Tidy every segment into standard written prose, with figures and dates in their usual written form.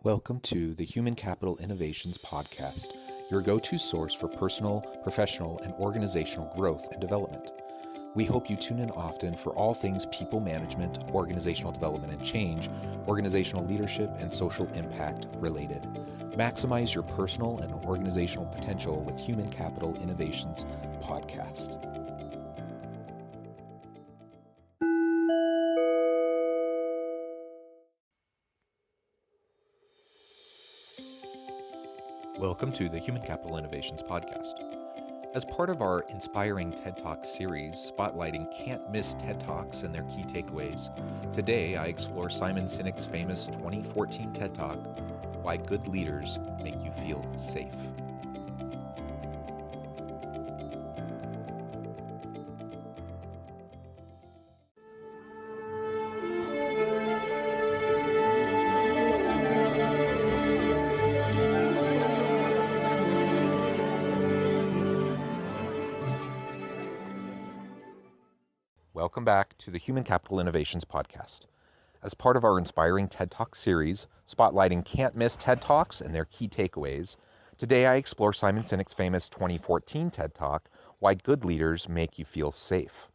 Welcome to the Human Capital Innovations Podcast, your go-to source for personal, professional, and organizational growth and development. We hope you tune in often for all things people management, organizational development and change, organizational leadership, and social impact related. Maximize your personal and organizational potential with Human Capital Innovations Podcast. Welcome to the Human Capital Innovations Podcast. As part of our inspiring TED Talk series, spotlighting can't-miss TED Talks and their key takeaways, today I explore Simon Sinek's famous 2014 TED Talk, Why Good Leaders Make You Feel Safe. Welcome back to the Human Capital Innovations Podcast. As part of our inspiring TED Talk series, spotlighting can't-miss TED Talks and their key takeaways, today I explore Simon Sinek's famous 2014 TED Talk, Why Good Leaders Make You Feel Safe.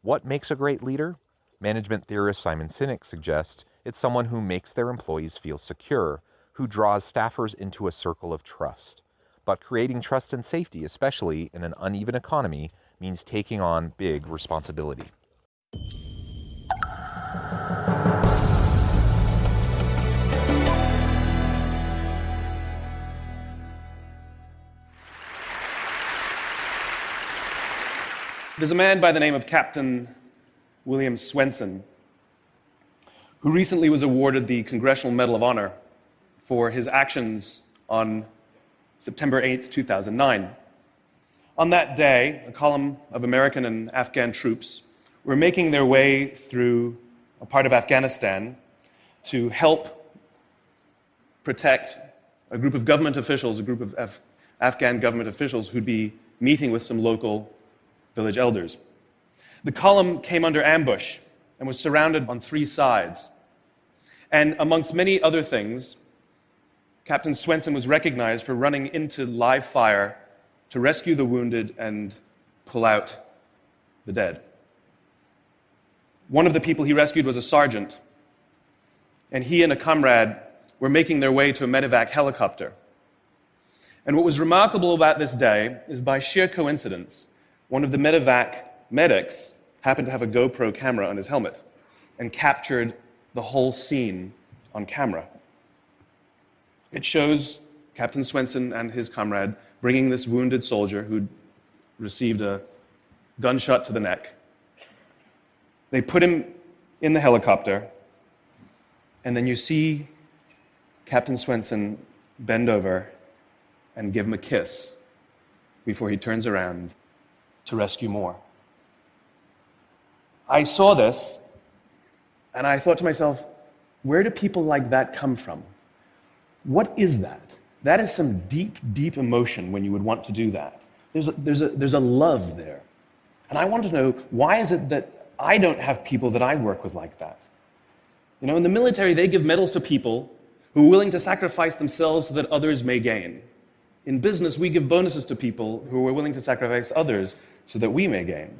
What makes a great leader? Management theorist Simon Sinek suggests it's someone who makes their employees feel secure, who draws staffers into a circle of trust. But creating trust and safety, especially in an uneven economy, means taking on big responsibility. There's a man by the name of Captain William Swenson who recently was awarded the Congressional Medal of Honor for his actions on September 8th, 2009. On that day, a column of American and Afghan troops were making their way through a part of Afghanistan to help protect a group of government officials, a group of Afghan government officials who'd be meeting with some local village elders. The column came under ambush and was surrounded on three sides. And amongst many other things, Captain Swenson was recognized for running into live fire to rescue the wounded and pull out the dead. One of the people he rescued was a sergeant, and he and a comrade were making their way to a medevac helicopter. And what was remarkable about this day is, by sheer coincidence, one of the medevac medics happened to have a GoPro camera on his helmet and captured the whole scene on camera. It shows Captain Swenson and his comrade bringing this wounded soldier who'd received a gunshot to the neck. They put him in the helicopter, and then you see Captain Swenson bend over and give him a kiss before he turns around to rescue more. I saw this, and I thought to myself, where do people like that come from? What is that? That is some deep, deep emotion when you would want to do that. There's a love there. And I want to know, why is it that I don't have people that I work with like that? You know, in the military, they give medals to people who are willing to sacrifice themselves so that others may gain. In business, we give bonuses to people who are willing to sacrifice others so that we may gain.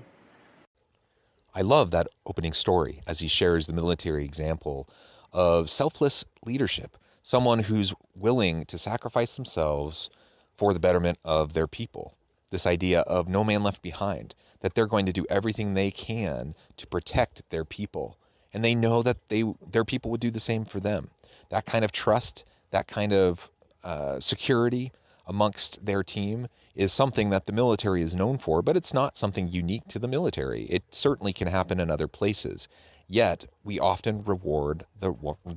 I love that opening story as he shares the military example of selfless leadership. Someone who's willing to sacrifice themselves for the betterment of their people. This idea of no man left behind, that they're going to do everything they can to protect their people. And they know that their people would do the same for them. That kind of trust, that kind of security amongst their team is something that the military is known for, but it's not something unique to the military. It certainly can happen in other places. Yet, we often reward the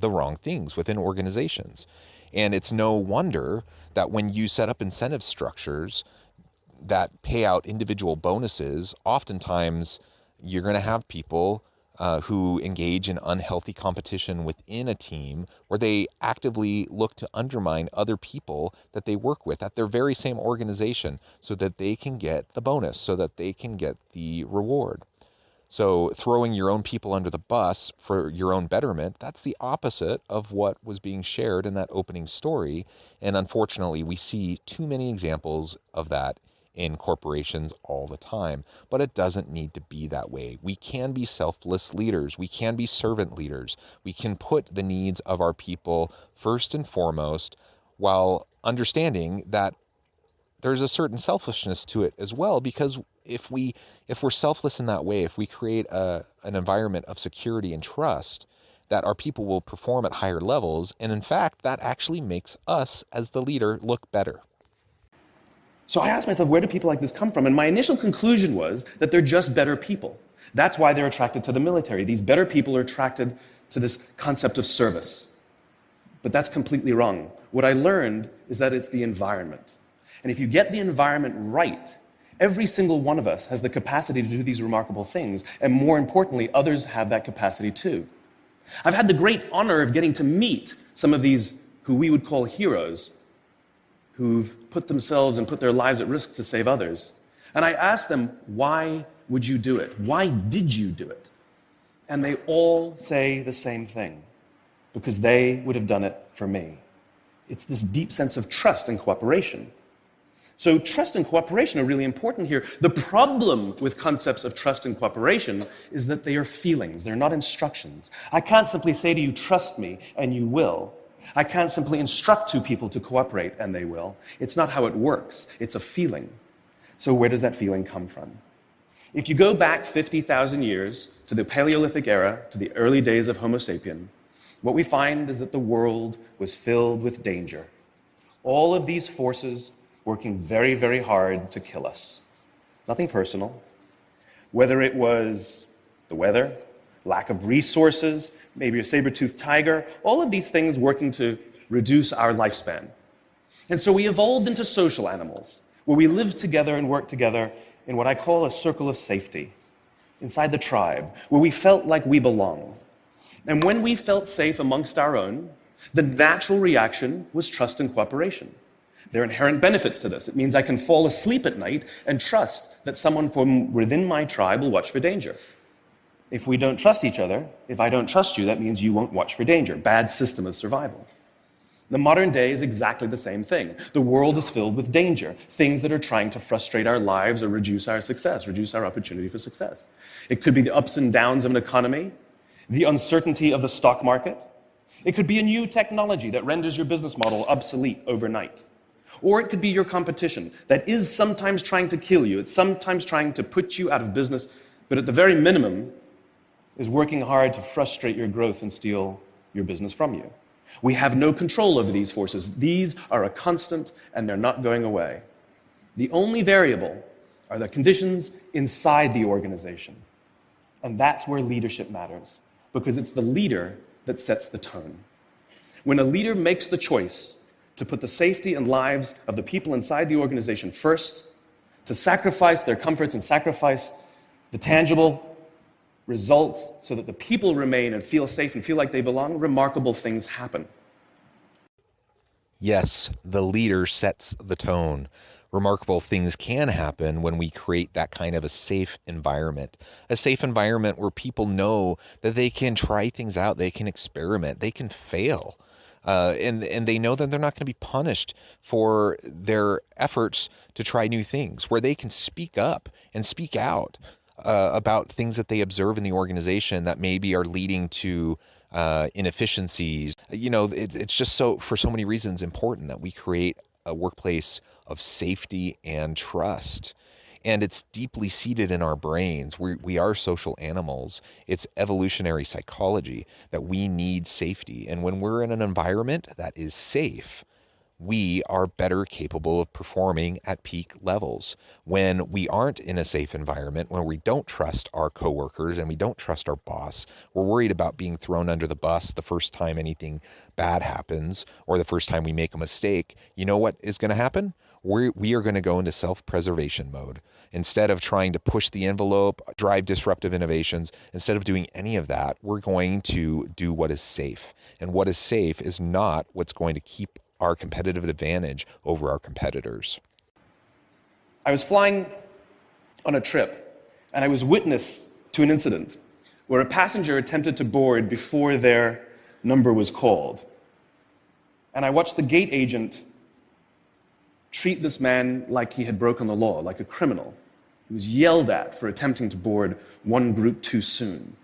wrong things within organizations. And it's no wonder that when you set up incentive structures that pay out individual bonuses, oftentimes you're going to have people who engage in unhealthy competition within a team where they actively look to undermine other people that they work with at their very same organization so that they can get the bonus, so that they can get the reward. So throwing your own people under the bus for your own betterment, that's the opposite of what was being shared in that opening story. And unfortunately, we see too many examples of that in corporations all the time. But it doesn't need to be that way. We can be selfless leaders. We can be servant leaders. We can put the needs of our people first and foremost while understanding that there's a certain selfishness to it as well, because if we're selfless in that way, if we create an environment of security and trust, that our people will perform at higher levels, and in fact that actually makes us as the leader look better. So I asked myself, where do people like this come from? And my initial conclusion was that they're just better people. That's why they're attracted to the military. These better people are attracted to this concept of service. But that's completely wrong. What I learned is that it's the environment. And if you get the environment right, every single one of us has the capacity to do these remarkable things. And more importantly, others have that capacity too. I've had the great honor of getting to meet some of these who we would call heroes, who've put themselves and put their lives at risk to save others. And I asked them, why would you do it? Why did you do it? And they all say the same thing, because they would have done it for me. It's this deep sense of trust and cooperation. So trust and cooperation are really important here. The problem with concepts of trust and cooperation is that they are feelings, they're not instructions. I can't simply say to you, trust me, and you will. I can't simply instruct two people to cooperate, and they will. It's not how it works. It's a feeling. So where does that feeling come from? If you go back 50,000 years to the Paleolithic era, to the early days of Homo sapien, what we find is that the world was filled with danger. All of these forces working very, very hard to kill us. Nothing personal. Whether it was the weather, lack of resources, maybe a saber-toothed tiger, all of these things working to reduce our lifespan. And so we evolved into social animals, where we lived together and worked together in what I call a circle of safety, inside the tribe, where we felt like we belong. And when we felt safe amongst our own, the natural reaction was trust and cooperation. There are inherent benefits to this. It means I can fall asleep at night and trust that someone from within my tribe will watch for danger. If we don't trust each other, if I don't trust you, that means you won't watch for danger. Bad system of survival. The modern day is exactly the same thing. The world is filled with danger, things that are trying to frustrate our lives or reduce our success, reduce our opportunity for success. It could be the ups and downs of an economy, the uncertainty of the stock market. It could be a new technology that renders your business model obsolete overnight. Or it could be your competition that is sometimes trying to kill you. It's sometimes trying to put you out of business, but at the very minimum is working hard to frustrate your growth and steal your business from you. We have no control over these forces. These are a constant, and they're not going away. The only variable are the conditions inside the organization. And that's where leadership matters, because it's the leader that sets the tone. When a leader makes the choice to put the safety and lives of the people inside the organization first, to sacrifice their comforts and sacrifice the tangible results so that the people remain and feel safe and feel like they belong, remarkable things happen. Yes, the leader sets the tone. Remarkable things can happen when we create that kind of a safe environment where people know that they can try things out, they can experiment, they can fail. And they know that they're not going to be punished for their efforts to try new things, where they can speak up and speak out about things that they observe in the organization that maybe are leading to inefficiencies. You know, it's just so, for so many reasons, important that we create a workplace of safety and trust. And it's deeply seated in our brains. We are social animals. It's evolutionary psychology that we need safety. And when we're in an environment that is safe, we are better capable of performing at peak levels. When we aren't in a safe environment, when we don't trust our coworkers and we don't trust our boss, we're worried about being thrown under the bus the first time anything bad happens or the first time we make a mistake. You know what is going to happen? We are going to go into self-preservation mode. Instead of trying to push the envelope, drive disruptive innovations, instead of doing any of that, we're going to do what is safe. And what is safe is not what's going to keep our competitive advantage over our competitors. I was flying on a trip, and I was witness to an incident where a passenger attempted to board before their number was called. And I watched the gate agent treat this man like he had broken the law, like a criminal. He was yelled at for attempting to board one group too soon.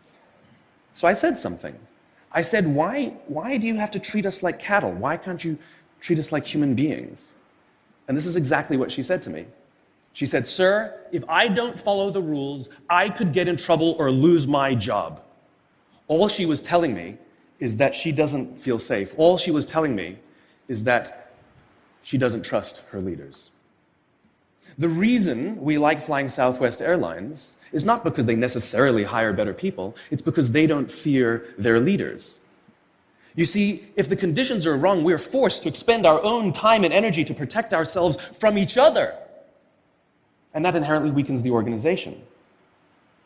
So I said something. I said, why do you have to treat us like cattle? Why can't you treat us like human beings? And this is exactly what she said to me. She said, "Sir, if I don't follow the rules, I could get in trouble or lose my job." All she was telling me is that she doesn't feel safe. All she was telling me is that she doesn't trust her leaders. The reason we like flying Southwest Airlines is not because they necessarily hire better people, it's because they don't fear their leaders. You see, if the conditions are wrong, we're forced to expend our own time and energy to protect ourselves from each other. And that inherently weakens the organization.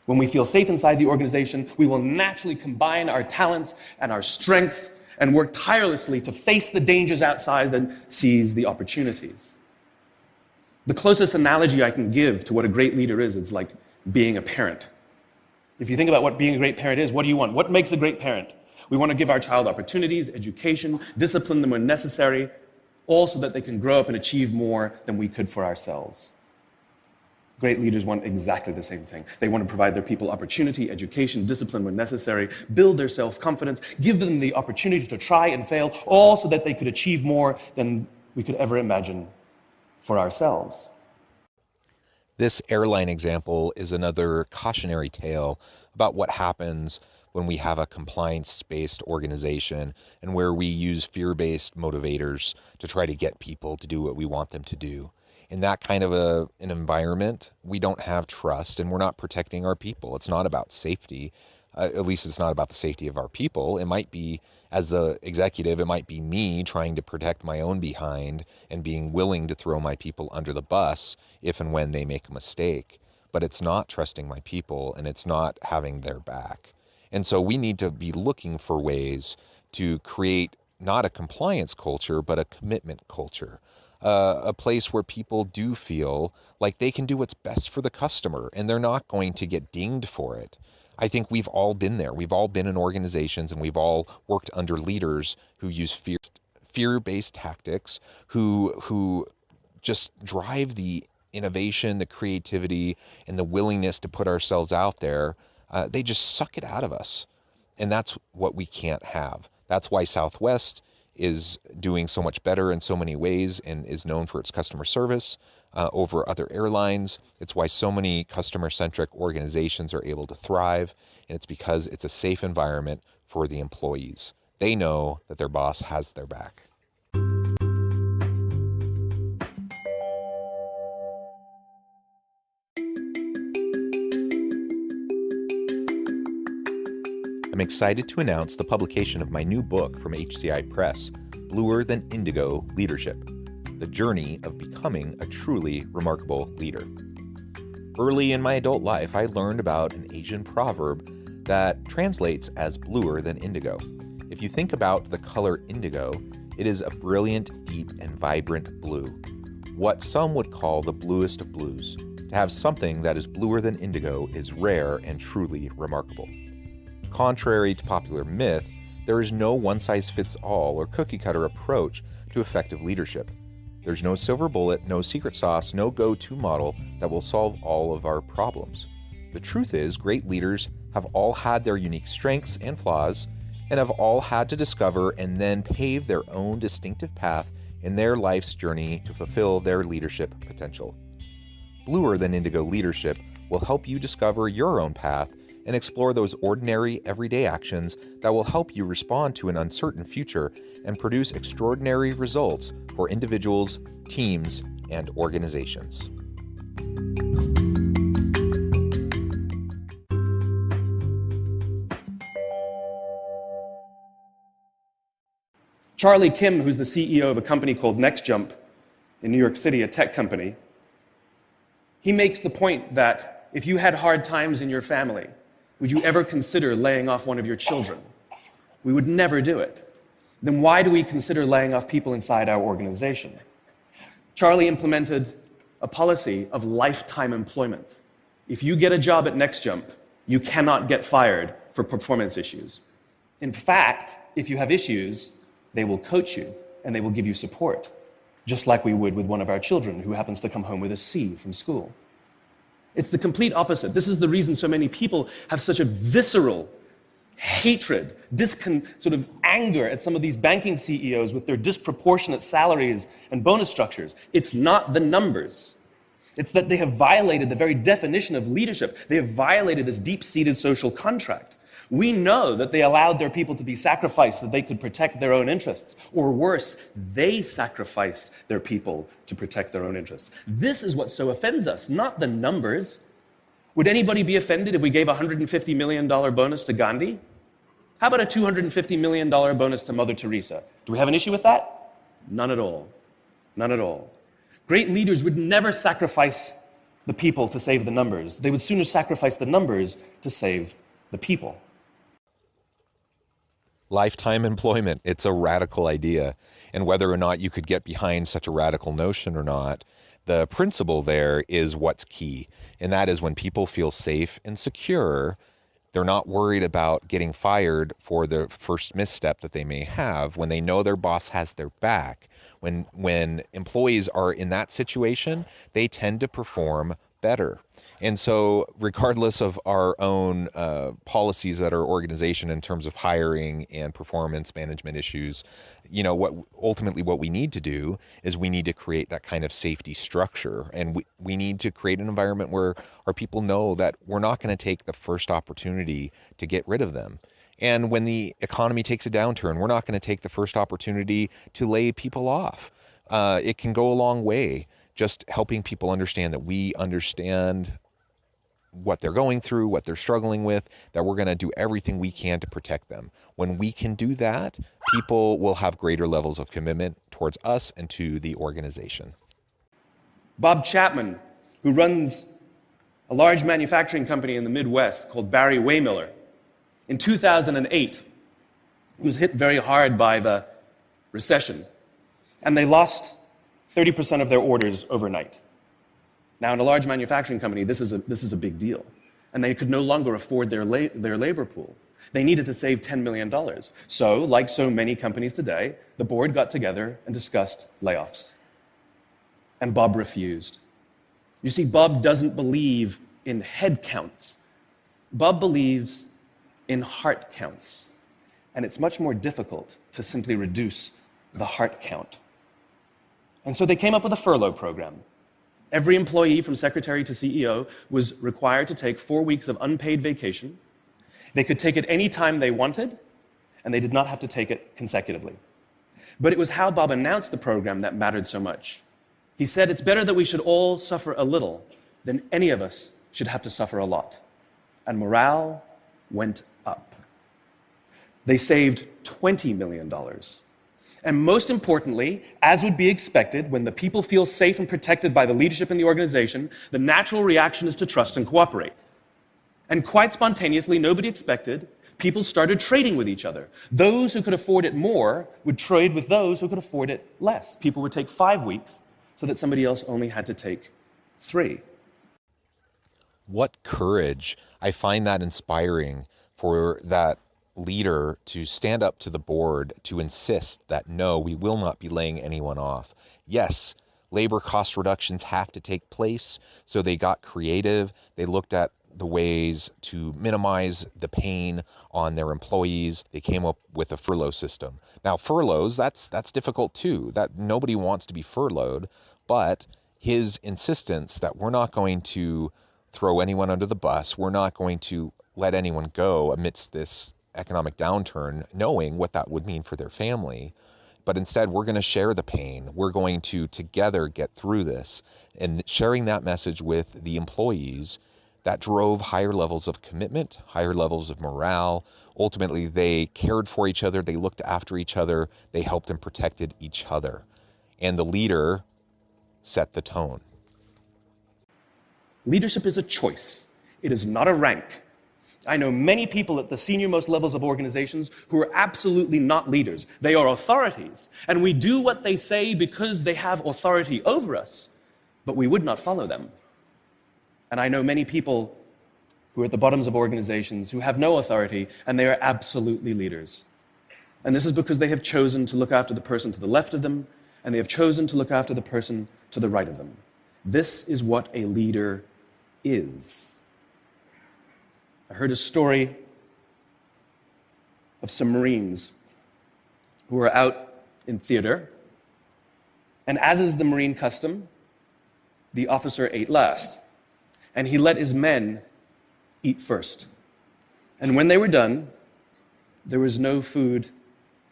When we feel safe inside the organization, we will naturally combine our talents and our strengths and work tirelessly to face the dangers outside and seize the opportunities. The closest analogy I can give to what a great leader is like being a parent. If you think about what being a great parent is, what do you want? What makes a great parent? We want to give our child opportunities, education, discipline them when necessary, all so that they can grow up and achieve more than we could for ourselves. Great leaders want exactly the same thing. They want to provide their people opportunity, education, discipline when necessary, build their self-confidence, give them the opportunity to try and fail, all so that they could achieve more than we could ever imagine for ourselves. This airline example is another cautionary tale about what happens when we have a compliance-based organization and where we use fear-based motivators to try to get people to do what we want them to do. In that kind of an environment, we don't have trust and we're not protecting our people. It's not about safety. At least it's not about the safety of our people. It might be, as the executive, it might be me trying to protect my own behind and being willing to throw my people under the bus if and when they make a mistake. But it's not trusting my people and it's not having their back. And so we need to be looking for ways to create not a compliance culture, but a commitment culture. A place where people do feel like they can do what's best for the customer and they're not going to get dinged for it. I think we've all been there. We've all been in organizations and we've all worked under leaders who use fear-based tactics, who just drive the innovation, the creativity, and the willingness to put ourselves out there. They just suck it out of us. And that's what we can't have. That's why Southwest is doing so much better in so many ways and is known for its customer service over other airlines. It's why so many customer-centric organizations are able to thrive, and it's because it's a safe environment for the employees. They know that their boss has their back. I'm excited to announce the publication of my new book from HCI Press, Bluer Than Indigo Leadership: The Journey of Becoming a Truly Remarkable Leader. Early in my adult life, I learned about an Asian proverb that translates as bluer than indigo. If you think about the color indigo, it is a brilliant, deep, and vibrant blue, what some would call the bluest of blues. To have something that is bluer than indigo is rare and truly remarkable. Contrary to popular myth, there is no one-size-fits-all or cookie-cutter approach to effective leadership. There's no silver bullet, no secret sauce, no go-to model that will solve all of our problems. The truth is, great leaders have all had their unique strengths and flaws, and have all had to discover and then pave their own distinctive path in their life's journey to fulfill their leadership potential. Bluer Than Indigo Leadership will help you discover your own path and explore those ordinary, everyday actions that will help you respond to an uncertain future and produce extraordinary results for individuals, teams, and organizations. Charlie Kim, who's the CEO of a company called NextJump in New York City, a tech company, he makes the point that if you had hard times in your family, would you ever consider laying off one of your children? We would never do it. Then why do we consider laying off people inside our organization? Charlie implemented a policy of lifetime employment. If you get a job at NextJump, You cannot get fired for performance issues. In fact, if you have issues, they will coach you and they will give you support, just like we would with one of our children who happens to come home with a C from school. It's the complete opposite. This is the reason so many people have such a visceral hatred, sort of anger at some of these banking CEOs with their disproportionate salaries and bonus structures. It's not the numbers. It's that they have violated the very definition of leadership. They have violated this deep-seated social contract. We know that they allowed their people to be sacrificed so they could protect their own interests. Or worse, they sacrificed their people to protect their own interests. This is what so offends us, not the numbers. Would anybody be offended if we gave a $150 million bonus to Gandhi? How about a $250 million bonus to Mother Teresa? Do we have an issue with that? None at all. None at all. Great leaders would never sacrifice the people to save the numbers. They would sooner sacrifice the numbers to save the people. Lifetime employment, it's a radical idea. And whether or not you could get behind such a radical notion or not, the principle there is what's key. And that is when people feel safe and secure, they're not worried about getting fired for the first misstep that they may have. When they know their boss has their back, when employees are in that situation, they tend to perform better. And so regardless of our own policies at our organization in terms of hiring and performance management issues, what we need to do is we need to create that kind of safety structure. And we need to create an environment where our people know that we're not going to take the first opportunity to get rid of them. And when the economy takes a downturn, we're not going to take the first opportunity to lay people off. It can go a long way just helping people understand that we understand what they're going through, what they're struggling with, that we're going to do everything we can to protect them. When we can do that, people will have greater levels of commitment towards us and to the organization. Bob Chapman, who runs a large manufacturing company in the Midwest called Barry Waymiller, in 2008, was hit very hard by the recession, and they lost 30% of their orders overnight. Now, in a large manufacturing company, this is a big deal, and they could no longer afford their labor pool. They needed to save $10 million. So, like so many companies today, the board got together and discussed layoffs. And Bob refused. You see, Bob doesn't believe in head counts. Bob believes in heart counts. And it's much more difficult to simply reduce the heart count. And so they came up with a furlough program. Every employee from secretary to CEO was required to take 4 weeks of unpaid vacation. They could take it any time they wanted, and they did not have to take it consecutively. But it was how Bob announced the program that mattered so much. He said, it's better that we should all suffer a little than any of us should have to suffer a lot. And morale went up. They saved $20 million. And most importantly, as would be expected, when the people feel safe and protected by the leadership in the organization, the natural reaction is to trust and cooperate. And quite spontaneously, nobody expected, people started trading with each other. Those who could afford it more would trade with those who could afford it less. People would take 5 weeks so that somebody else only had to take 3. What courage. I find that inspiring for that leader to stand up to the board to insist that no, we will not be laying anyone off. Yes, labor cost reductions have to take place, so they got creative. They looked at the ways to minimize the pain on their employees. They came up with a furlough system. Now, furloughs, that's difficult too. That nobody wants to be furloughed, but his insistence that we're not going to throw anyone under the bus, we're not going to let anyone go amidst this economic downturn, knowing what that would mean for their family, but instead we're going to share the pain. We're going to together get through this, and sharing that message with the employees, that drove higher levels of commitment, higher levels of morale. Ultimately, they cared for each other, they looked after each other, they helped and protected each other. And the leader set the tone. Leadership is a choice. It is not a rank. I know many people at the senior-most levels of organizations who are absolutely not leaders. They are authorities, and we do what they say because they have authority over us, but we would not follow them. And I know many people who are at the bottoms of organizations, who have no authority, and they are absolutely leaders. And this is because they have chosen to look after the person to the left of them, and they have chosen to look after the person to the right of them. This is what a leader is. I heard a story of some Marines who were out in theater, and as is the Marine custom, the officer ate last, and he let his men eat first. And when they were done, there was no food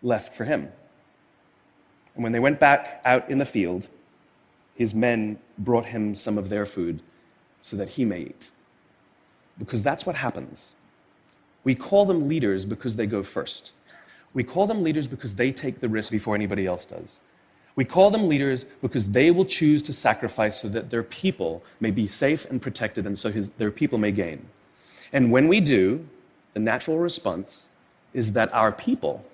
left for him. And when they went back out in the field, his men brought him some of their food so that he may eat. Because that's what happens. We call them leaders because they go first. We call them leaders because they take the risk before anybody else does. We call them leaders because they will choose to sacrifice so that their people may be safe and protected, and so their people may gain. And when we do, the natural response is that our people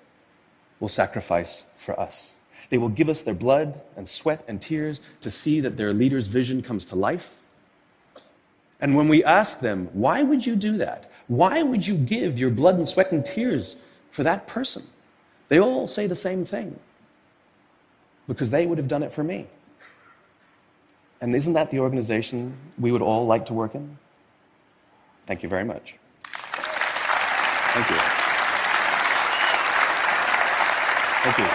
will sacrifice for us. They will give us their blood and sweat and tears to see that their leader's vision comes to life. And when we ask them, why would you do that? Why would you give your blood and sweat and tears for that person? They all say the same thing. Because they would have done it for me. And isn't that the organization we would all like to work in? Thank you very much. Thank you. Thank you.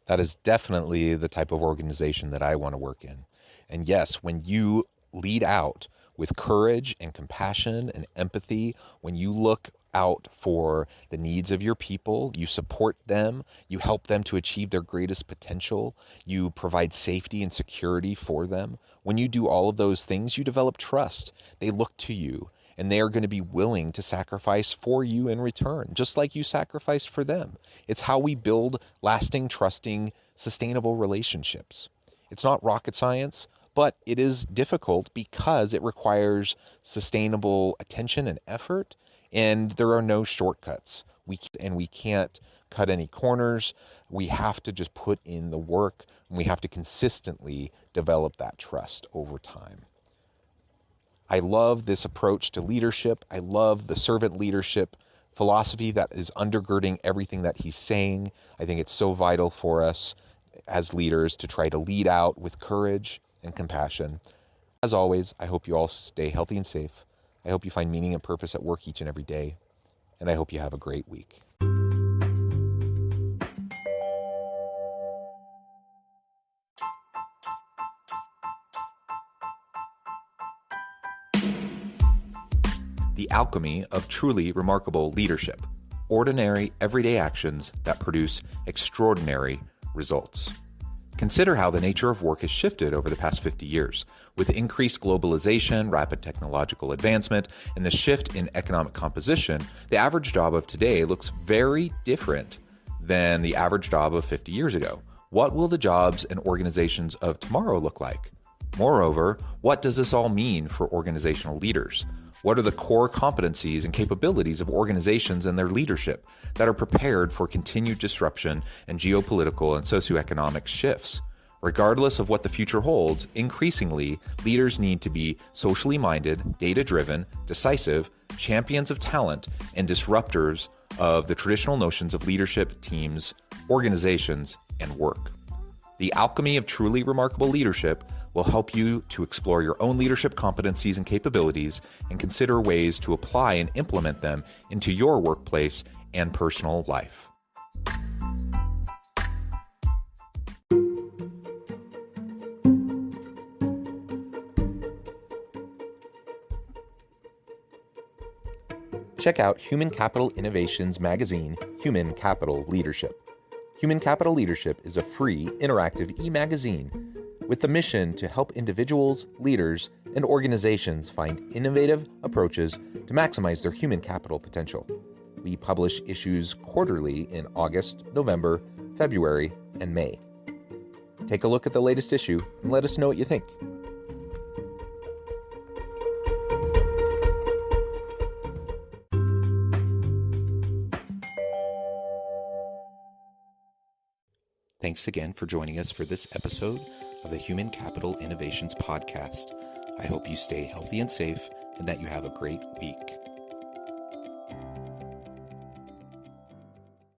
That is definitely the type of organization that I want to work in. And yes, when you lead out with courage and compassion and empathy, when you look out for the needs of your people, you support them, you help them to achieve their greatest potential, you provide safety and security for them. When you do all of those things, you develop trust. They look to you, and they are going to be willing to sacrifice for you in return, just like you sacrificed for them. It's how we build lasting, trusting, sustainable relationships. It's not rocket science, but it is difficult because it requires sustainable attention and effort, and there are no shortcuts. We can't cut any corners. We have to just put in the work, and we have to consistently develop that trust over time. I love this approach to leadership. I love the servant leadership philosophy that is undergirding everything that he's saying. I think it's so vital for us as leaders to try to lead out with courage and compassion. As always, I hope you all stay healthy and safe. I hope you find meaning and purpose at work each and every day. And I hope you have a great week. The alchemy of truly remarkable leadership. Ordinary, everyday actions that produce extraordinary results. Consider how the nature of work has shifted over the past 50 years. With increased globalization, rapid technological advancement, and the shift in economic composition, the average job of today looks very different than the average job of 50 years ago. What will the jobs and organizations of tomorrow look like? Moreover, what does this all mean for organizational leaders? What are the core competencies and capabilities of organizations and their leadership that are prepared for continued disruption and geopolitical and socioeconomic shifts? Regardless of what the future holds, increasingly, leaders need to be socially minded, data-driven, decisive, champions of talent, and disruptors of the traditional notions of leadership, teams, organizations, and work. The alchemy of truly remarkable leadership will help you to explore your own leadership competencies and capabilities and consider ways to apply and implement them into your workplace and personal life. Check out Human Capital Innovations magazine, Human Capital Leadership. Human Capital Leadership is a free, interactive e-magazine with the mission to help individuals, leaders, and organizations find innovative approaches to maximize their human capital potential. We publish issues quarterly in August, November, February, and May. Take a look at the latest issue and let us know what you think. Thanks again for joining us for this episode of the Human Capital Innovations Podcast. I hope you stay healthy and safe and that you have a great week.